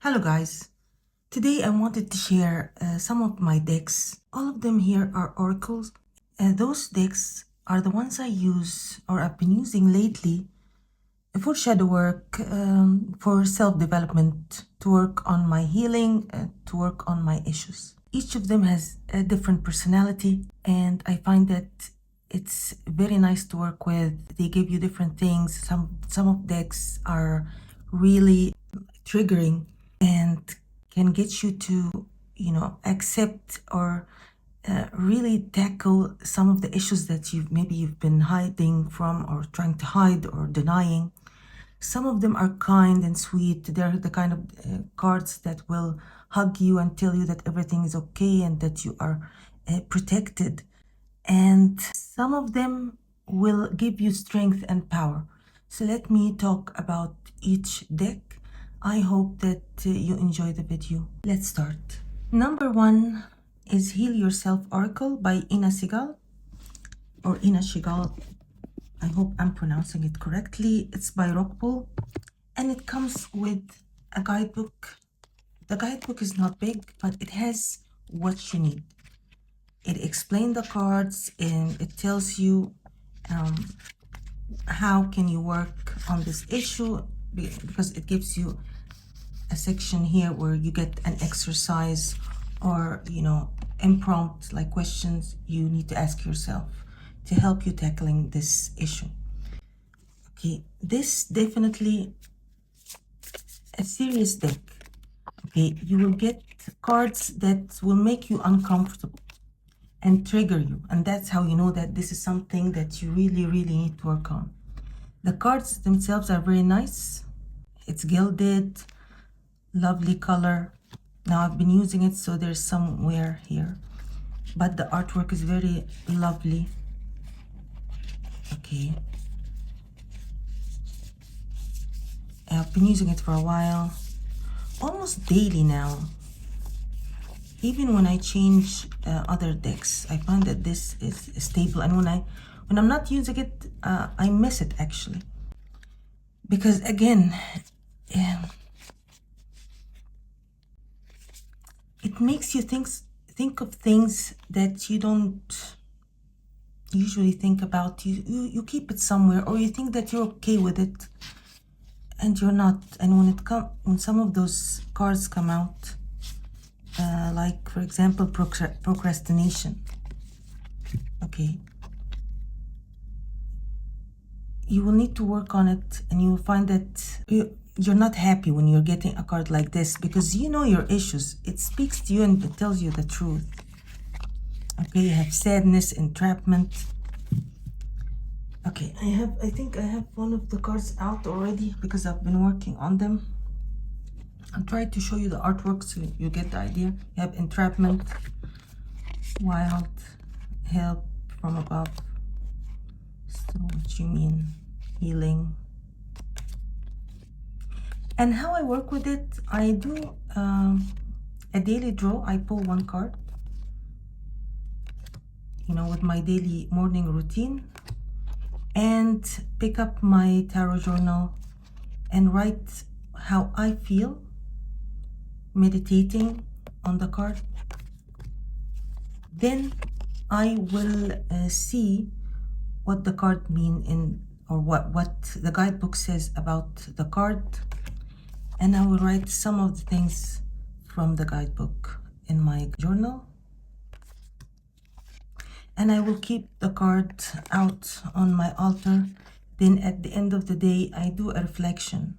Hello guys, today I wanted to share some of my decks. All of them here are oracles. Those decks are the ones I use or I've been using lately for shadow work, for self-development, to work on my healing, to work on my issues. Each of them has a different personality and I find that it's very nice to work with. They give you different things. Some of decks are really triggering and can get you to, accept or really tackle some of the issues that you've been hiding from or trying to hide or denying. Some of them are kind and sweet. They're the kind of cards that will hug you and tell you that everything is okay and that you are protected. And some of them will give you strength and power. So let me talk about each deck. I hope that you enjoy the video. Let's start. Number one is Heal Yourself Oracle by M.A.G.I.C or M.A.G.I.C. I hope I'm pronouncing it correctly. It's by Rockpool and it comes with a guidebook. The guidebook is not big, but it has what you need. It explains the cards and it tells you how can you work on this issue, because it gives you a section here where you get an exercise or impromptu like questions you need to ask yourself to help you tackling this issue. Okay, this definitely a serious deck. Okay, you will get cards that will make you uncomfortable and trigger you, and that's how you know that this is something that you really need to work on. The cards themselves are very nice. It's gilded, lovely color. Now I've been using it, so there's some wear here, but the artwork is very lovely. Okay, I've been using it for a while, almost daily now. Even when I change other decks, I find that this is stable, and when I'm not using it, I miss it actually, because again, it makes you think of things that you don't usually think about. You keep it somewhere, or you think that you're okay with it, and you're not. And when some of those cards come out, like for example procrastination, okay, you will need to work on it, and you will find that you're not happy when you're getting a card like this, because you know your issues. It speaks to you and it tells you the truth. Okay, you have sadness, entrapment. Okay, I think I have one of the cards out already because I've been working on them. I'll try to show you the artwork so you get the idea. You have entrapment, wild, help from above. So what you mean, healing. And how I work with it, I do a daily draw. I pull one card, with my daily morning routine, and pick up my tarot journal and write how I feel meditating on the card. Then I will see what the card mean or what the guidebook says about the card, and I will write some of the things from the guidebook in my journal, and I will keep the card out on my altar. Then at the end of the day, I do a reflection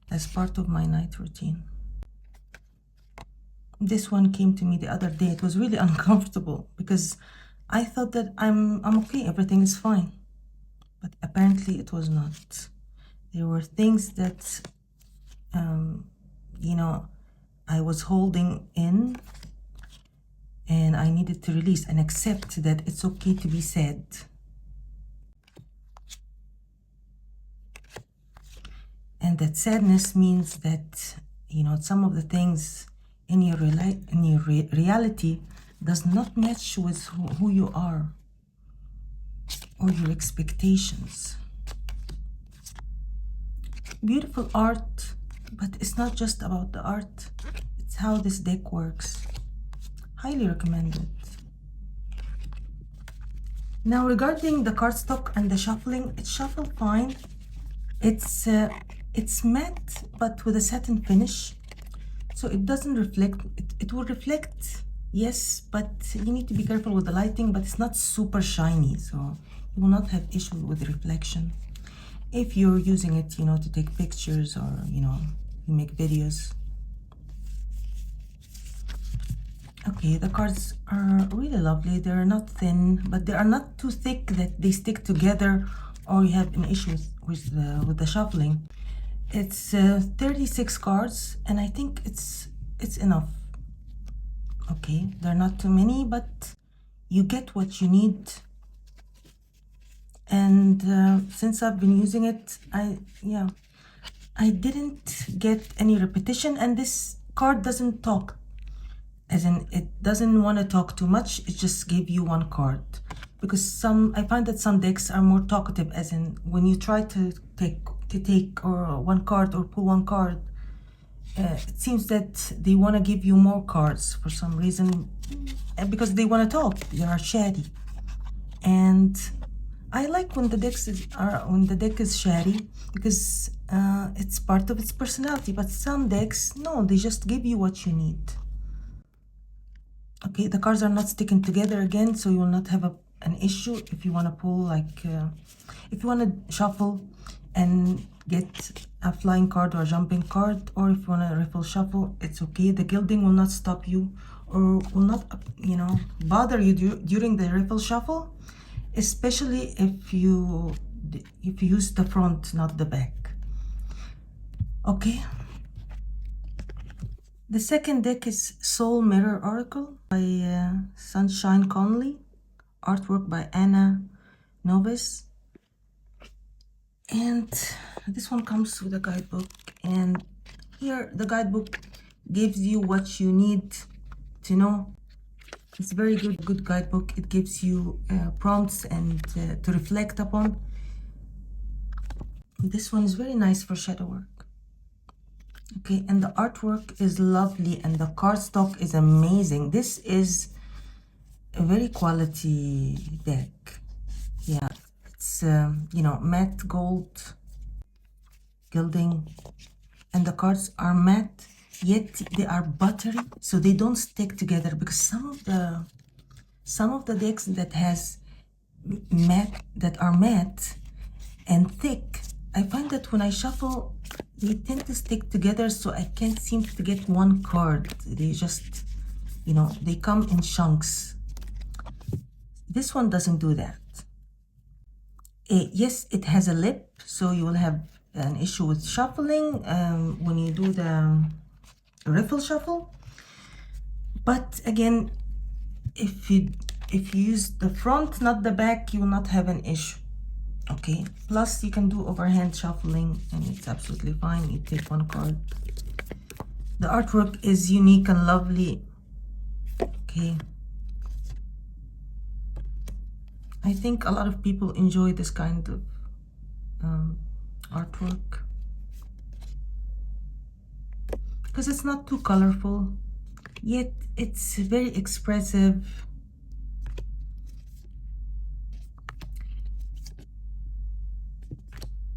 as part of my night routine. This one came to me the other day. It was really uncomfortable because I thought that I'm okay, everything is fine, but apparently it was not. There were things that I was holding in, and I needed to release and accept that it's okay to be sad. And that sadness means that some of the things in your reality does not match with who you are or your expectations. Beautiful art, But it's not just about the art, it's how this deck works. Highly recommended. Now regarding the cardstock and the shuffling, it's shuffled fine. It's matte but with a satin finish, so it doesn't reflect. It will reflect, yes, but you need to be careful with the lighting. But it's not super shiny, so you will not have issue with reflection if you're using it, you know, to take pictures or, you know, you make videos. Okay, the cards are really lovely. They're not thin, but they are not too thick that they stick together or you have an issue with the shuffling. It's 36 cards, and I think it's enough. Okay, they're not too many, but you get what you need. And since I've been using it, I didn't get any repetition, and this card doesn't talk. As in, it doesn't want to talk too much. It just gave you one card, because I find that some decks are more talkative, as in when you try to take or one card or pull one card, it seems that they want to give you more cards for some reason, because they want to talk. They are chatty, and I like when the deck is chatty, because it's part of its personality. But some decks, no, they just give you what you need. Okay, the cards are not sticking together again, so you will not have an issue if you want to pull, like, if you want to shuffle and get a flying card or a jumping card, or if you want to riffle shuffle, it's okay. The gilding will not stop you or will not, you know, bother you during the riffle shuffle, especially if you use the front, not the back. Okay. The second deck is Soul Mirror Oracle by Sunshine Conley, artwork by Anam. And this one comes with a guidebook, and here the guidebook gives you what you need to know. It's a very good guidebook. It gives you prompts and to reflect upon. This one is very nice for shadow work. Okay, and the artwork is lovely, and the cardstock is amazing. This is a very quality deck. Yeah, it's you know, matte gold gilding, and the cards are matte, yet they are buttery, so they don't stick together. Because some of the decks that has that are matte and thick, I find that when I shuffle, they tend to stick together, so I can't seem to get one card. They just, you know, they come in chunks. This one doesn't do that. Yes, it has a lip, so you will have an issue with shuffling when you do the riffle shuffle. But again, if you use the front, not the back, you will not have an issue. Okay, plus you can do overhand shuffling, and it's absolutely fine. You take one card. The artwork is unique and lovely. Okay, I think a lot of people enjoy this kind of artwork because it's not too colorful, yet it's very expressive.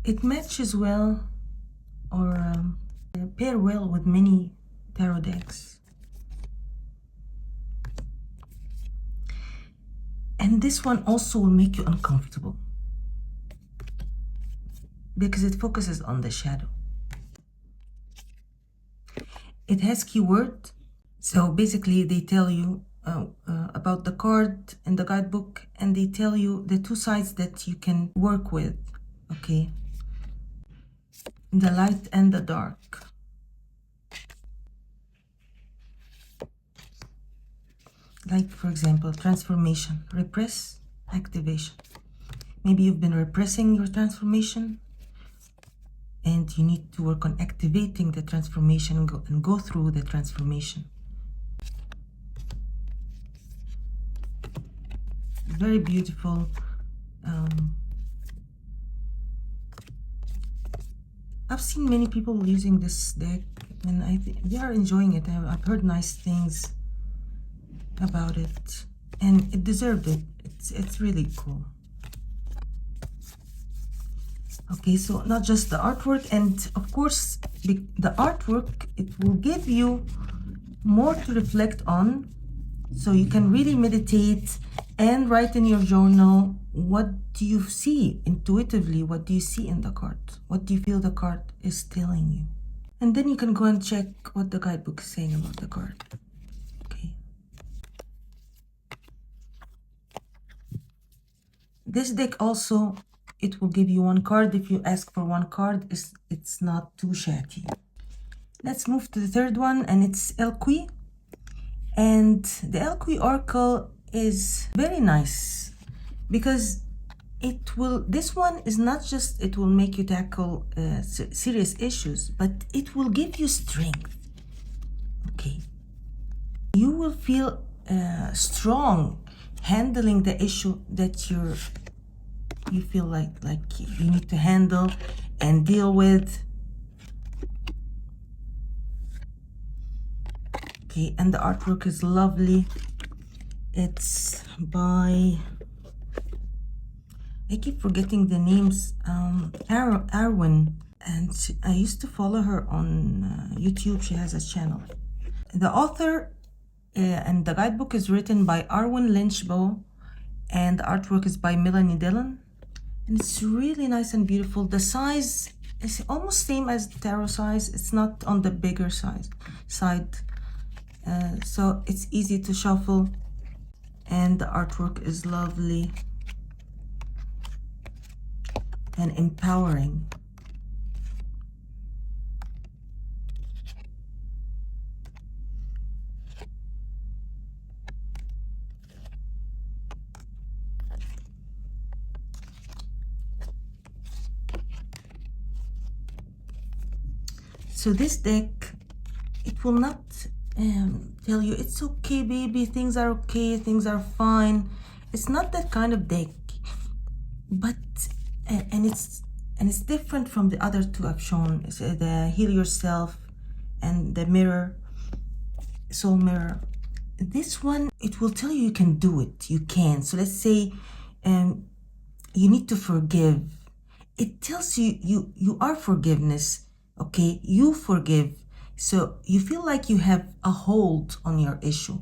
It matches well or pair well with many tarot decks. And this one also will make you uncomfortable because it focuses on the shadow. It has keyword, so basically they tell you about the card in the guidebook, and they tell you the two sides that you can work with. Okay, the light and the dark. Like, for example, transformation, repress, activation. Maybe you've been repressing your transformation and you need to work on activating the transformation and go through the transformation. Very beautiful. I've seen many people using this deck, and I think they are enjoying it. I've heard nice things about it, and it deserved it. It's really cool. Okay, so not just the artwork, and of course the artwork, it will give you more to reflect on, so you can really meditate and write in your journal, what do you see intuitively, what do you see in the card, what do you feel the card is telling you, and then you can go and check what the guidebook is saying about the card. Okay, this deck also, it will give you one card. If you ask for one card, it's not too shabby. Let's move to the third one, and it's Elle Qui. And the Elle Qui Oracle is very nice because it will, this one is not just, it will make you tackle serious issues, but it will give you strength. Okay, you will feel strong handling the issue that you feel like you need to handle and deal with. Okay, and the artwork is lovely. It's by, I keep forgetting the names, Arwen, and I used to follow her on YouTube. She has a channel. The author and the guidebook is written by Arwen Lynchbow, and the artwork is by Melanie Dillon, and it's really nice and beautiful. The size is almost same as the tarot size. It's not on the bigger side, so it's easy to shuffle, and the artwork is lovely and empowering. So this deck, it will not tell you it's okay, baby, things are okay, things are fine. It's not that kind of deck, but and it's different from the other two I've shown. It's, the Heal Yourself and the Mirror, Soul Mirror. This one, it will tell you you can do it, you can. So let's say you need to forgive. It tells you you are forgiveness. Okay, you forgive, so you feel like you have a hold on your issue.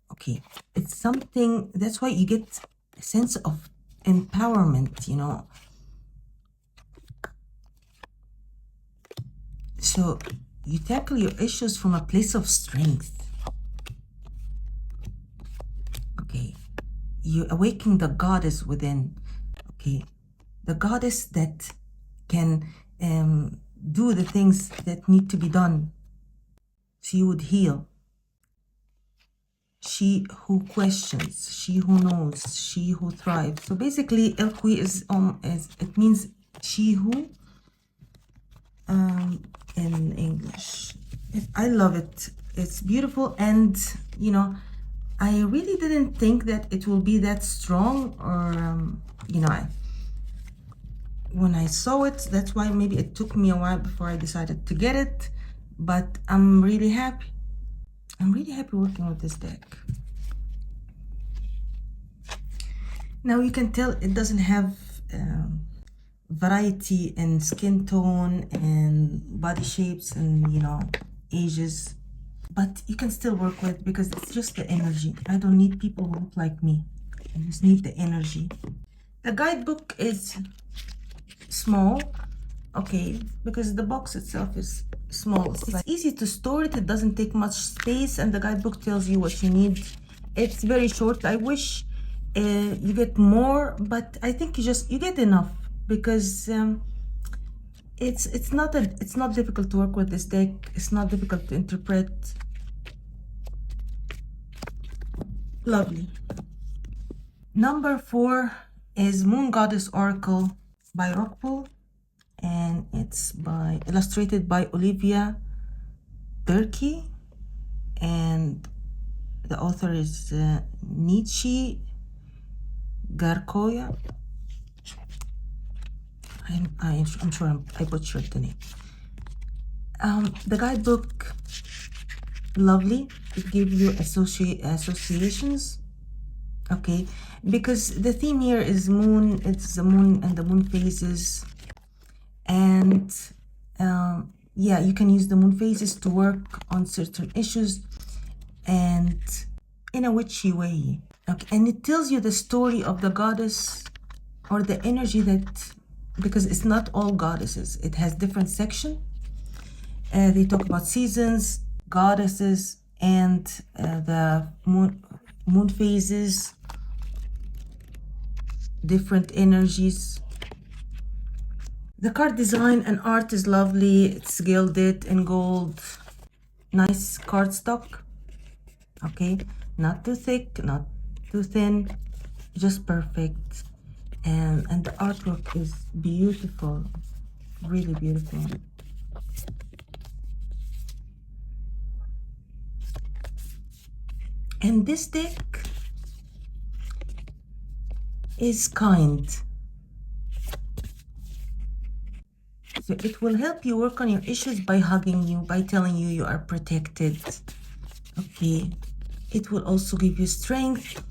Okay, it's something, that's why you get a sense of empowerment, you know. So you tackle your issues from a place of strength. Okay, you awaken the goddess within. Okay, the goddess that can do the things that need to be done. She would heal. She who questions, she who knows, she who thrives. So basically, Elle Qui is it means she who in English. I love it. It's beautiful, and you know, I really didn't think that it will be that strong, or you know, when I saw it, that's why maybe it took me a while before I decided to get it, but I'm really happy. I'm really happy working with this deck. Now you can tell it doesn't have variety in skin tone and body shapes and, you know, ages, but you can still work with, because it's just the energy. I don't need people who look like me. I just need the energy. The guidebook is small, okay, because the box itself is small. It's easy to store it, it doesn't take much space, and the guidebook tells you what you need. It's very short. I wish you get more, but I think you get enough, because it's not difficult to work with this deck. It's not difficult to interpret. Lovely. Number 4 is Moon Goddess Oracle by Rockpool, and it's illustrated by Olivia Durkee, and the author is Nietzsche Garkoya. I'm sure I butchered the name. The guidebook, lovely. It gives you associations, okay, because the theme here is moon. It's the moon and the moon phases, and yeah, you can use the moon phases to work on certain issues and in a witchy way. Okay, and it tells you the story of the goddess or the energy that, because it's not all goddesses, it has different sections. They talk about seasons, goddesses, and the moon phases, different energies. The card design and art is lovely. It's gilded in gold. Nice cardstock. Okay, not too thick, not too thin, just perfect. And the artwork is beautiful, really beautiful. And this deck is kind. So it will help you work on your issues by hugging you, by telling you you are protected. Okay. It will also give you strength,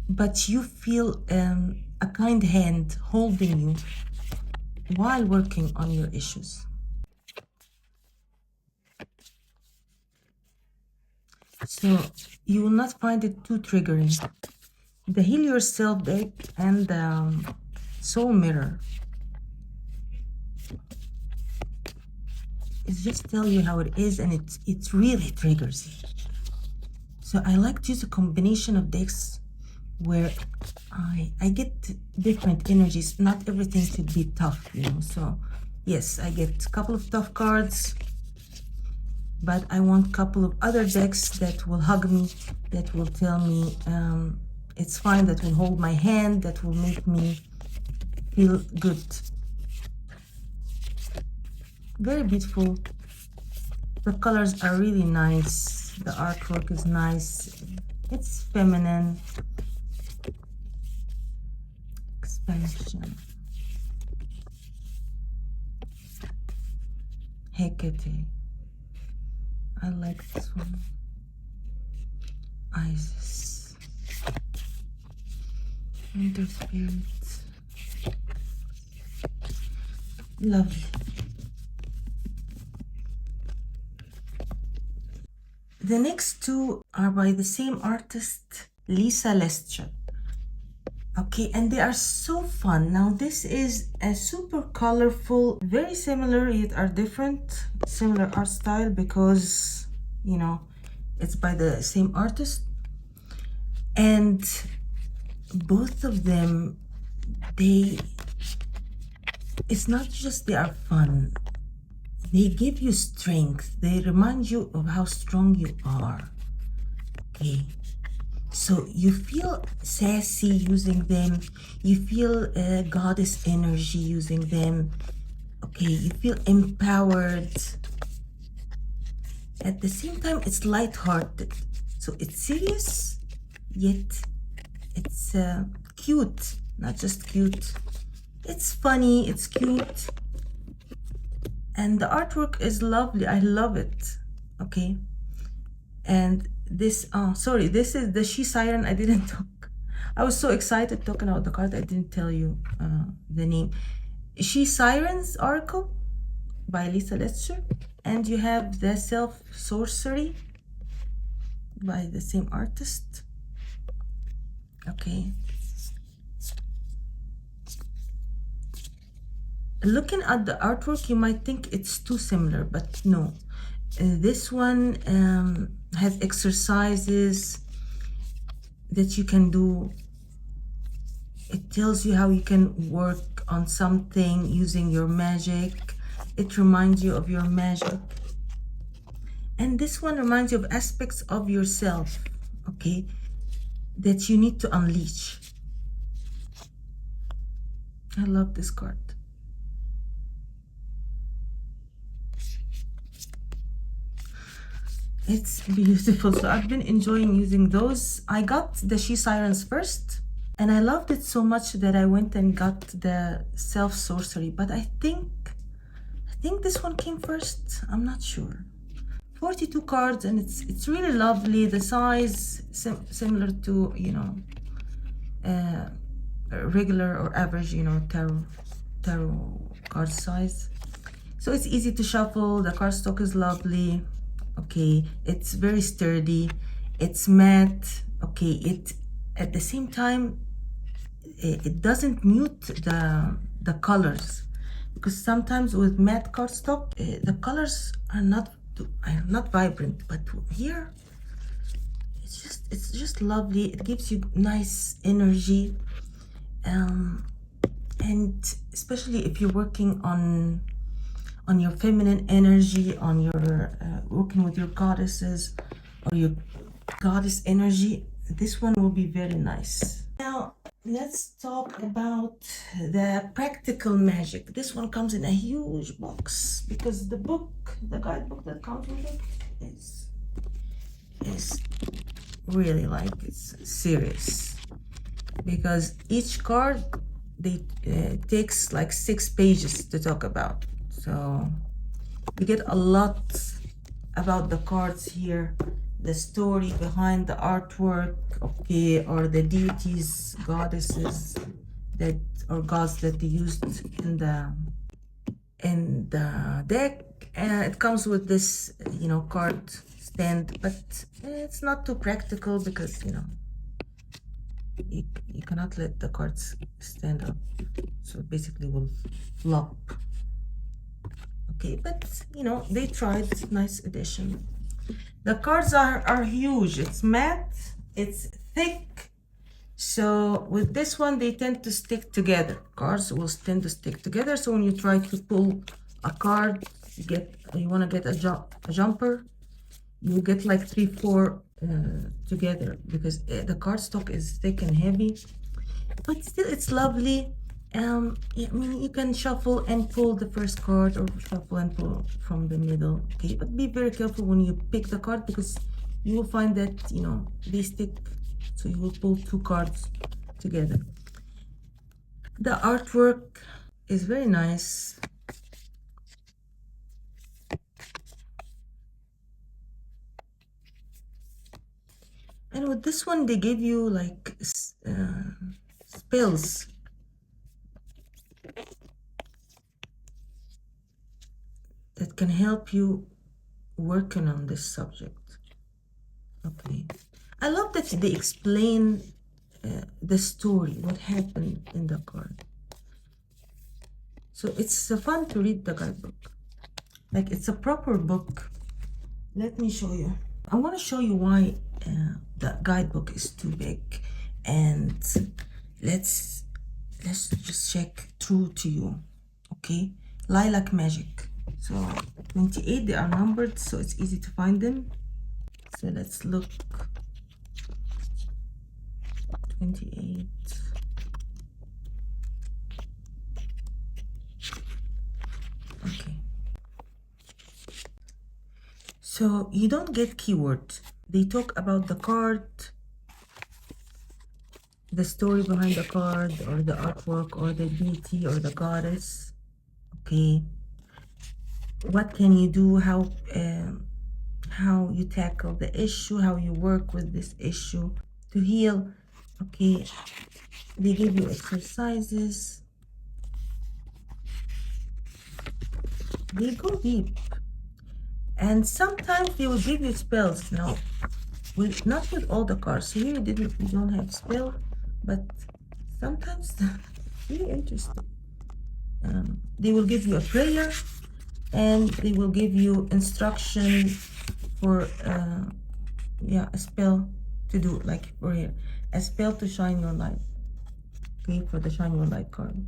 but you feel a kind hand holding you while working on your issues. So you will not find it too triggering. The Heal Yourself deck and the Soul Mirror is just tell you how it is, and it really triggers you. So I like to use a combination of decks where I get different energies. Not everything should be tough, you know. So yes, I get a couple of tough cards, but I want a couple of other decks that will hug me, that will tell me it's fine, that will hold my hand, that will make me feel good. Very beautiful. The colors are really nice. The artwork is nice. It's feminine. Expansion. Hecate. I like this one. Isis. Winter Spirit. Lovely. The next two are by the same artist, Lisa Lester. Okay, and they are so fun. Now this is a super colorful, very similar yet are different, similar art style because, you know, it's by the same artist. And both of them, it's not just they are fun. They give you strength. They remind you of how strong you are. Okay. So you feel sassy using them. You feel goddess energy using them. Okay. You feel empowered. At the same time, it's lighthearted. So it's serious, yet it's cute. Not just cute. It's funny. It's cute. And the artwork is lovely. I love it. Okay. And this, sorry, this is the She Siren. I didn't talk. I was so excited talking about the card. I didn't tell you the name. She Sirens Oracle by Lisa Lester. And you have the Source-ery by the same artist. Okay. Looking at the artwork, you might think it's too similar, but no. This one has exercises that you can do. It tells you how you can work on something using your magic. It reminds you of your magic. And this one reminds you of aspects of yourself, okay, that you need to unleash. I love this card. It's beautiful. So I've been enjoying using those. I got the She Sirens first, And I loved it so much that I went and got the self sorcery, but I think this one came first. I'm not sure. 42 cards, and it's really lovely. The size similar to, you know, regular or average, you know, tarot card size. So it's easy to shuffle. The cardstock is lovely. Okay, it's very sturdy. It's matte. Okay, it at the same time it doesn't mute the colors, because sometimes with matte cardstock the colors are not vibrant, but here it's just lovely. It gives you nice energy, and especially if you're working on your feminine energy, on your working with your goddesses or your goddess energy, this one will be very nice. Now let's talk about the practical magic. This one comes in a huge box because the guidebook that comes with it is really, like, it's serious, because each card takes like 6 pages to talk about. So you get a lot about the cards here, the story behind the artwork, okay, or the deities, goddesses that or gods that they used in the deck. It comes with this, you know, card stand, but it's not too practical because, you know, you cannot let the cards stand up, so basically will flop. Okay, but you know, they tried. Nice addition. The cards are huge. It's matte, it's thick, so with this one they tend to stick together. Cards will tend to stick together, so when you try to pull a card, you want to get a jumper, you get like 3-4 together, because the cardstock is thick and heavy, but still it's lovely. Yeah, I mean, you can shuffle and pull the first card, or shuffle and pull from the middle. Okay, but be very careful when you pick the card, because you will find that, you know, they stick, so you will pull 2 cards together. The artwork is very nice. And with this one, they give you like spells. That can help you working on this subject. Okay, I love that they explain the story, what happened in the card. So it's fun to read the guidebook. Like, it's a proper book. Let me show you. I want to show you why the guidebook is too big, and let's just check True to You. Okay, Lilac Magic. So 28, they are numbered, so it's easy to find them. So let's look. 28. Okay. So you don't get keywords. They talk about the card, the story behind the card, or the artwork, or the deity, or the goddess. Okay. What can you do? How you tackle the issue, how you work with this issue to heal. Okay. They give you exercises. They go deep. And sometimes they will give you spells. Now, not with all the cards. So here you don't have spell, but sometimes really interesting. They will give you a prayer, and they will give you instruction for a spell to do, like for here, a spell to shine your light. Okay, for the shine your light card.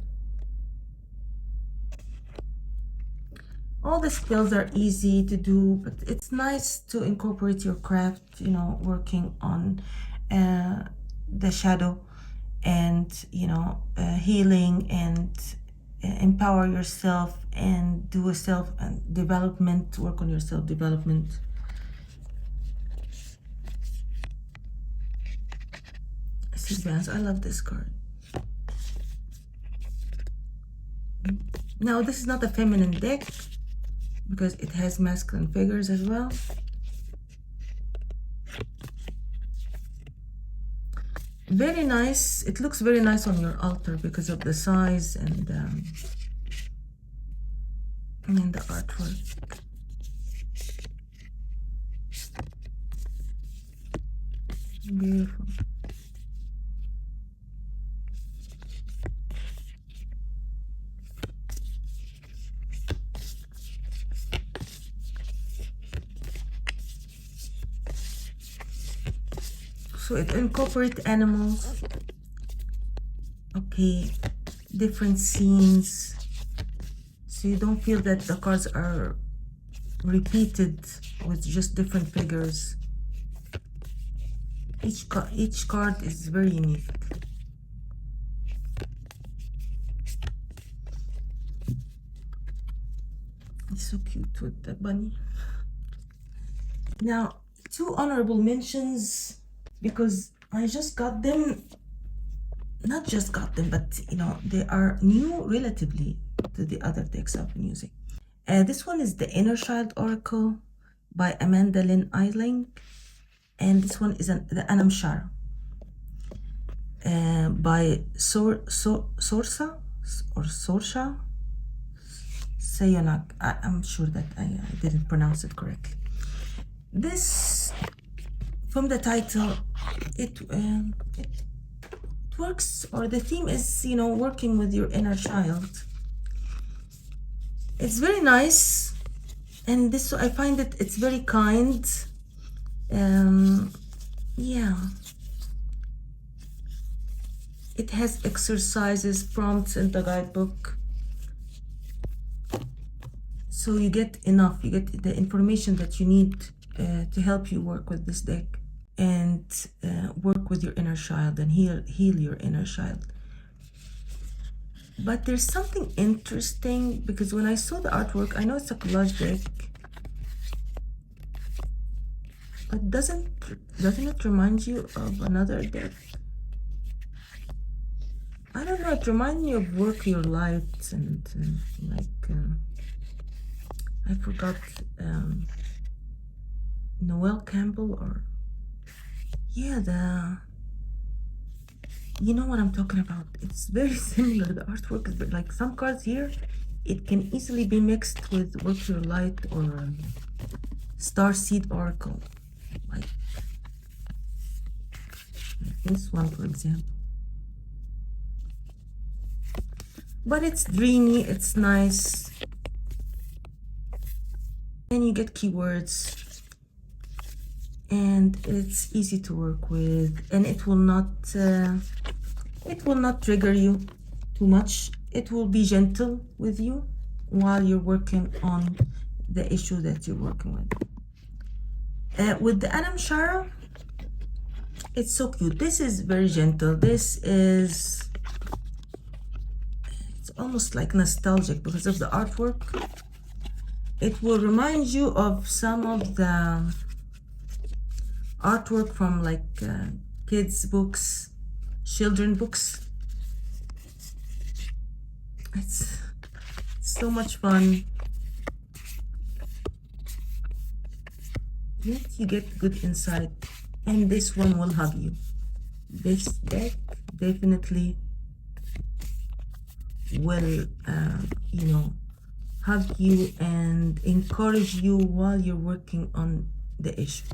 All the spells are easy to do, but it's nice to incorporate your craft, you know, working on the shadow, and, you know, healing, and empower yourself, and do a self development, work on your self development. let's advance. I love this card. Now, this is not a feminine deck because it has masculine figures as well. Very nice. It looks very nice on your altar because of the size and the artwork. Beautiful. So it incorporates animals, okay, different scenes, so you don't feel that the cards are repeated with just different figures. Each card is very unique. It's so cute with the bunny. Now, 2 honorable mentions, because I just got them, not just got them, but you know, they are new relatively to the other decks I've been using. This one is the Inner Child Oracle by Amanda Lynn Eiling, and this one is the Anam Chara by Source-ery or Source-ery. I'm sure that I didn't pronounce it correctly. This, from the title, it works, or the theme is, you know, working with your inner child. It's very nice, and this, I find that it's very kind. Yeah, it has exercises, prompts in the guidebook, so you get enough, you get the information that you need to help you work with this deck and work with your inner child and heal your inner child. But there's something interesting, because when I saw the artwork, I know it's a collage deck, but doesn't it remind you of another deck? I don't know, it reminds me of Work Your Light and I forgot, Noel Campbell, or yeah, you know what I'm talking about. It's very similar. The artwork is like some cards here, it can easily be mixed with Work Your Light or Starseed Oracle, like this one, for example. But it's dreamy, it's nice, and you get keywords, and it's easy to work with, and it will not trigger you too much. It will be gentle with you while you're working on the issue that you're working with. With the Anam Chara, it's so cute. This is very gentle. This is, it's almost like nostalgic because of the artwork. It will remind you of some of the artwork from like kids books, children books. It's so much fun. Yet you get good insight, and this one will hug you. This deck definitely will you know, hug you and encourage you while you're working on the issue.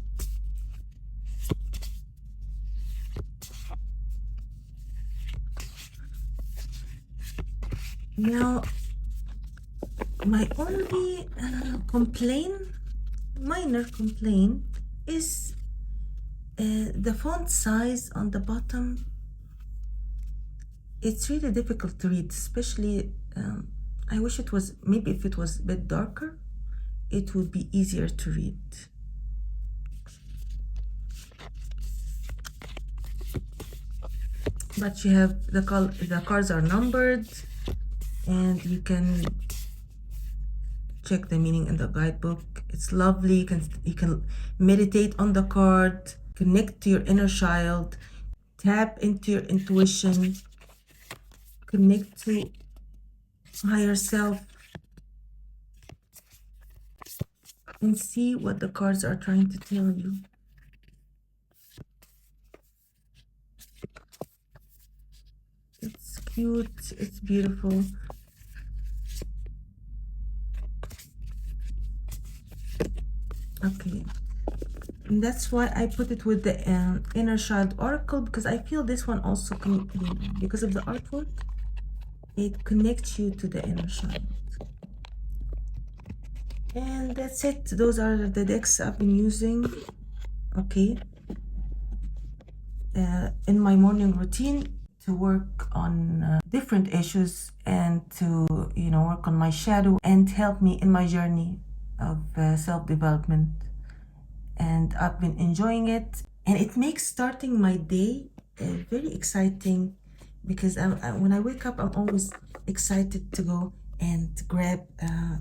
Now, my only minor complaint is the font size on the bottom. It's really difficult to read, especially I wish it was, maybe if it was a bit darker, it would be easier to read. But you have the cards are numbered, and you can check the meaning in the guidebook. It's lovely. You can meditate on the card, connect to your inner child, tap into your intuition, connect to higher self, and see what the cards are trying to tell you. It's cute, it's beautiful. Okay, and that's why I put it with the inner child oracle, because I feel this one also because of the artwork, it connects you to the inner child. And that's it. Those are the decks I've been using. Okay, in my morning routine to work on different issues and to work on my shadow and help me in my journey of self-development. And I've been enjoying it, and it makes starting my day very exciting, because when I wake up, I'm always excited to go and grab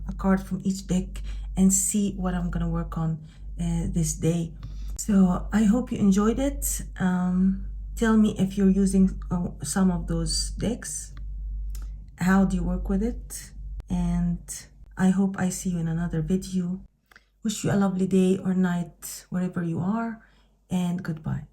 a card from each deck and see what I'm gonna work on this day. So I hope you enjoyed it. Tell me if you're using some of those decks. How do you work with it? And I hope I see you in another video. Wish you a lovely day or night wherever you are, and goodbye.